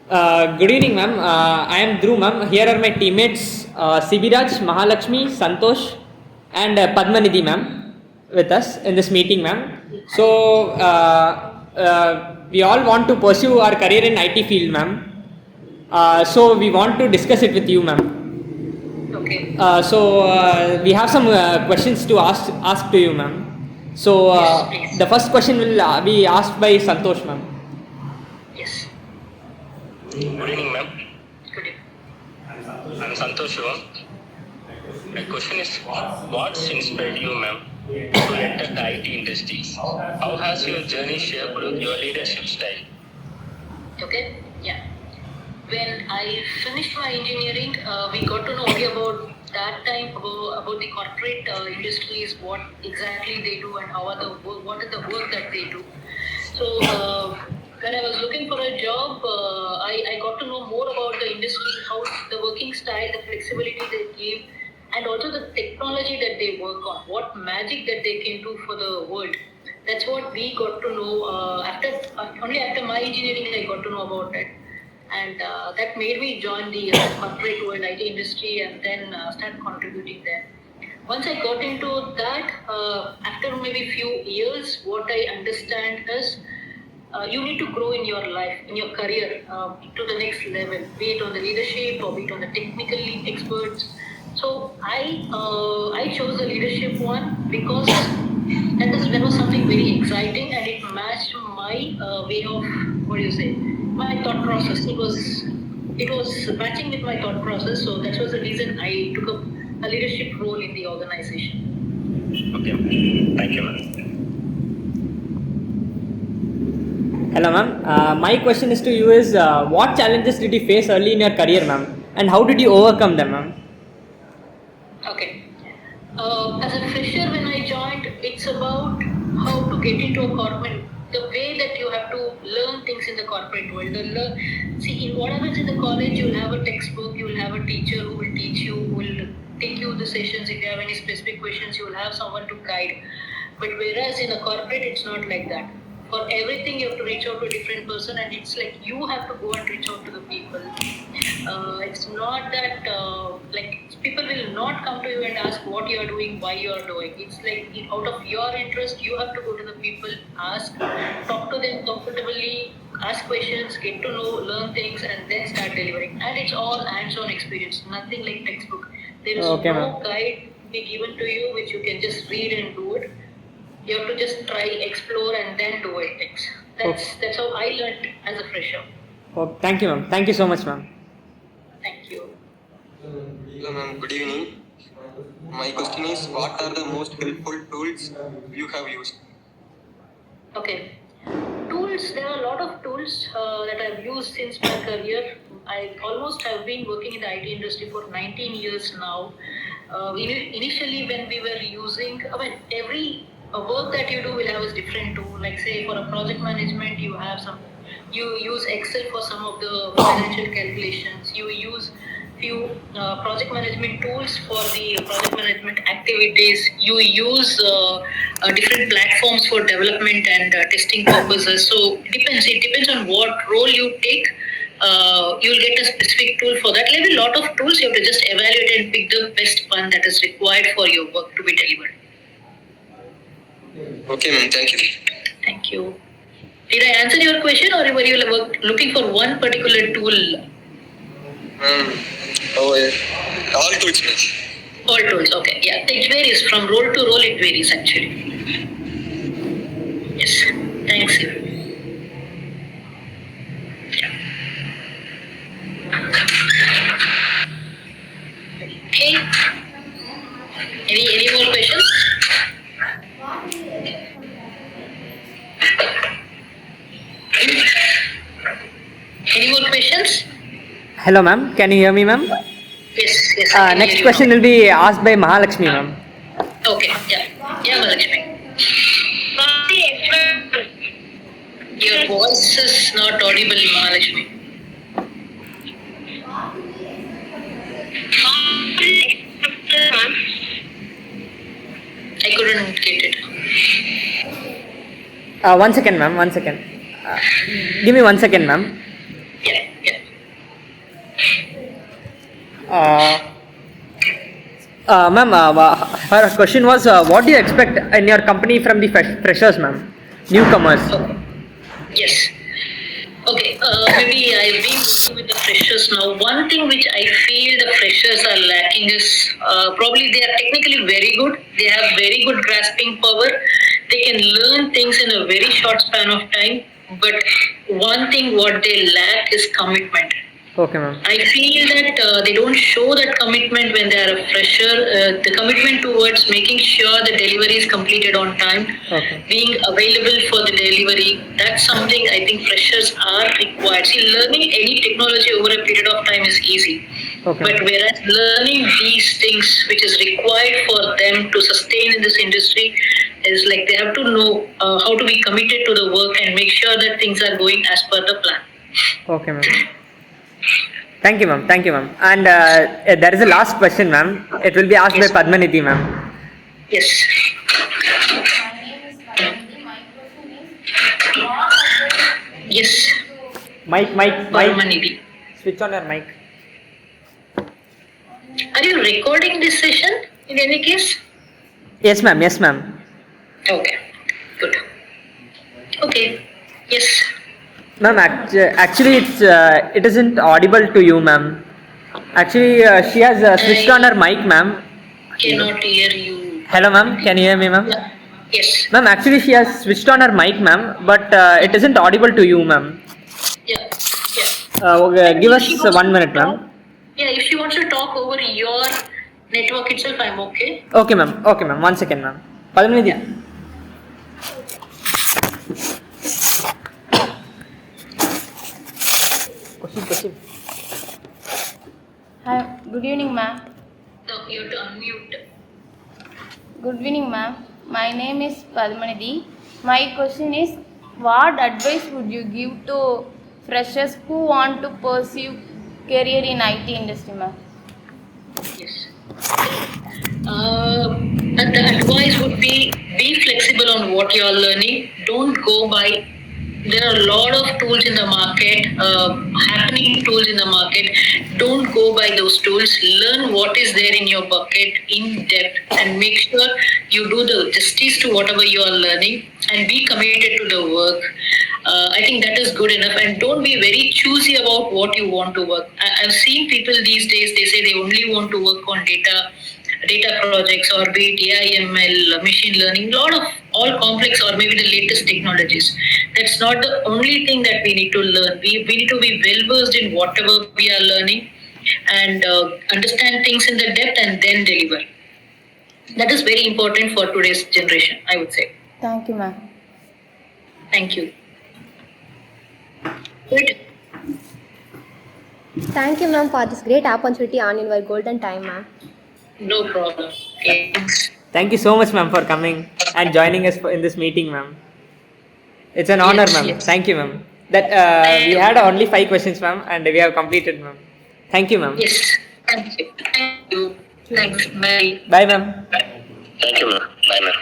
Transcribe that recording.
Good evening, ma'am. I am Dhruv, ma'am. Here are my teammates Sibiraj, Mahalakshmi, Santosh, and Padmanidhi, ma'am, with us in this meeting, ma'am. So, we all want to pursue our career in IT field, ma'am. So, we want to discuss it with you, ma'am. Okay. We have some questions to ask to you, ma'am. So, Yes, please. the first question will be asked by Santosh, ma'am. Yes. Good evening, ma'am. Good evening. I'm Santosh Shivam. My question is, what's inspired you, ma'am, to enter the IT industry? How has your journey shaped your leadership style? Okay. Yeah. When I finished my engineering, we got to know only about that time about the corporate industries, what exactly they do, and what is the work that they do. So when I was looking for a job, I got to know more about the industry, how the working style, the flexibility they give, and also the technology that they work on, what magic that they can do for the world. That's what we got to know only after my engineering. I got to know about it, and that made me join the corporate world, IT industry, and then start contributing there. Once I got into that, after maybe few years, what I understand is you need to grow in your life, in your career, to the next level, be it on the leadership or be it on the technical experts. So I chose the leadership one because that was something very exciting, and it matched my way of, what do you say, my thought process. It was matching with my thought process, so that was the reason I took up a leadership role in the organization. Okay, thank you, ma'am. Hello, ma'am. My question is to you is what challenges did you face early in your career, ma'am, and how did you overcome them, ma'am? Okay. As a fresher, when I joined, it's about how to get into a corporate. The way that you have to learn things in the corporate world. See, in what happens in the college, you'll have a textbook, you'll have a teacher who will teach you, who will take you the sessions. If you have any specific questions, you'll have someone to guide. But whereas in a corporate, it's not like that. For everything, you have to reach out to a different person, and it's like you have to go and reach out to the people. It's not that like people will not come to you and ask what you are doing, why you are doing. It's like out of your interest, you have to go to the people, ask, talk to them comfortably, ask questions, get to know, learn things, and then start delivering. And it's all hands-on experience, nothing like textbook. There is Okay, no ma'am. guide be given to you which you can just read and do it. You have to just try, explore, and then do it things. That's how I learned as a fresher. Oh, thank you, ma'am. Thank you so much, ma'am. Thank you. Hello, ma'am. Good evening. My question is, what are the most helpful tools you have used? Okay. Tools, there are a lot of tools that I've used since my career. I almost have been working in the IT industry for 19 years now. Initially, when we were using, every work that you do will have a different tool. Like, say, for a project management, you use Excel for some of the financial calculations. You use few project management tools for the project management activities. You use different platforms for development and testing purposes. So it depends on what role you take. You'll get a specific tool for that. There are a lot of tools. You have to just evaluate and pick the best one that is required for your work to be delivered. Okay, ma'am. Thank you. Thank you. Did I answer your question, or were you looking for one particular tool? All tools, ma'am. All tools, okay. Yeah, it varies from role to role. It varies actually. Yes. Thanks. Okay. Any more questions? Any more questions? Hello, ma'am. Can you hear me, ma'am? Yes. Yes. I can Next hear you question now. will be asked by Mahalakshmi, ma'am. Okay. Yeah. Yeah, Mahalakshmi. Your voice is not audible, Mahalakshmi. I couldn't get it. 1 second, ma'am. 1 second. Give me 1 second, ma'am. Yeah. Yeah. Ma'am, her question was, what do you expect in your company from the freshers, ma'am? Newcomers. Yes. Okay, maybe I've been working with the freshers now. One thing which I feel the freshers are lacking is probably they are technically very good. They have very good grasping power. They can learn things in a very short span of time. But one thing what they lack is commitment. Okay, ma'am. I feel that they don't show that commitment when they are a fresher. The commitment towards making sure the delivery is completed on time, Okay. being available for the delivery. That's something I think freshers are required. See, learning any technology over a period of time is easy. Okay. But whereas learning these things, which is required for them to sustain in this industry, is like they have to know how to be committed to the work and make sure that things are going as per the plan. Okay, ma'am. Thank you, ma'am. Thank you, ma'am. And there is a last question, ma'am. It will be asked Yes. by Padmanidhi, ma'am. Yes. My name is Padmanidhi. My question is, what advice Yes. Mic. Padmanidhi. Switch on your mic. Are you recording this session in any case? Yes, ma'am. Yes, ma'am. Okay. Good. Okay. Yes. Ma'am, actually, it isn't audible to you, ma'am. Actually, she has switched on her mic, ma'am. Cannot hear you. Hello, ma'am. Can you hear me, ma'am? Yeah. Yes. Ma'am, actually, she has switched on her mic, ma'am, but it isn't audible to you, ma'am. Yeah. Yeah. Okay, give us 1 minute, ma'am. Yeah. If she wants to talk over your network itself, I'm okay. Okay, ma'am. Okay, ma'am. 1 second, ma'am. Padmanidhi. Question. Hi, good evening, ma'am. No, you have to unmute. Good evening, ma'am. My name is Padmanidhi. My question is, what advice would you give to freshers who want to pursue career in IT industry, ma'am? Yes. And the advice would be flexible on what you are learning. Don't go by. There are a lot of tools in the market, happening tools in the market. Don't go by those tools. Learn what is there in your bucket in depth and make sure you do the justice to whatever you are learning and be committed to the work. I think that is good enough, and don't be very choosy about what you want to work. I've seen people these days, they say they only want to work on data projects or be it AI, ML, machine learning, lot of all complex or maybe the latest technologies. That's not the only thing that we need to learn. We need to be well versed in whatever we are learning and understand things in the depth and then deliver. That is very important for today's generation, I would say. Thank you, ma'am. Thank you. Good. Thank you, ma'am, for this great opportunity on your golden time, ma'am. No problem. Okay. Thank you so much, ma'am, for coming and joining us in this meeting, ma'am. It's an honor, Yes, ma'am. yes. Thank you, ma'am. That we had only 5 questions, ma'am, and we have completed, ma'am. Thank you, ma'am. Yes. Thank you. Thank you. Thanks. Bye. Bye, ma'am. Thank you, ma'am. Bye, ma'am.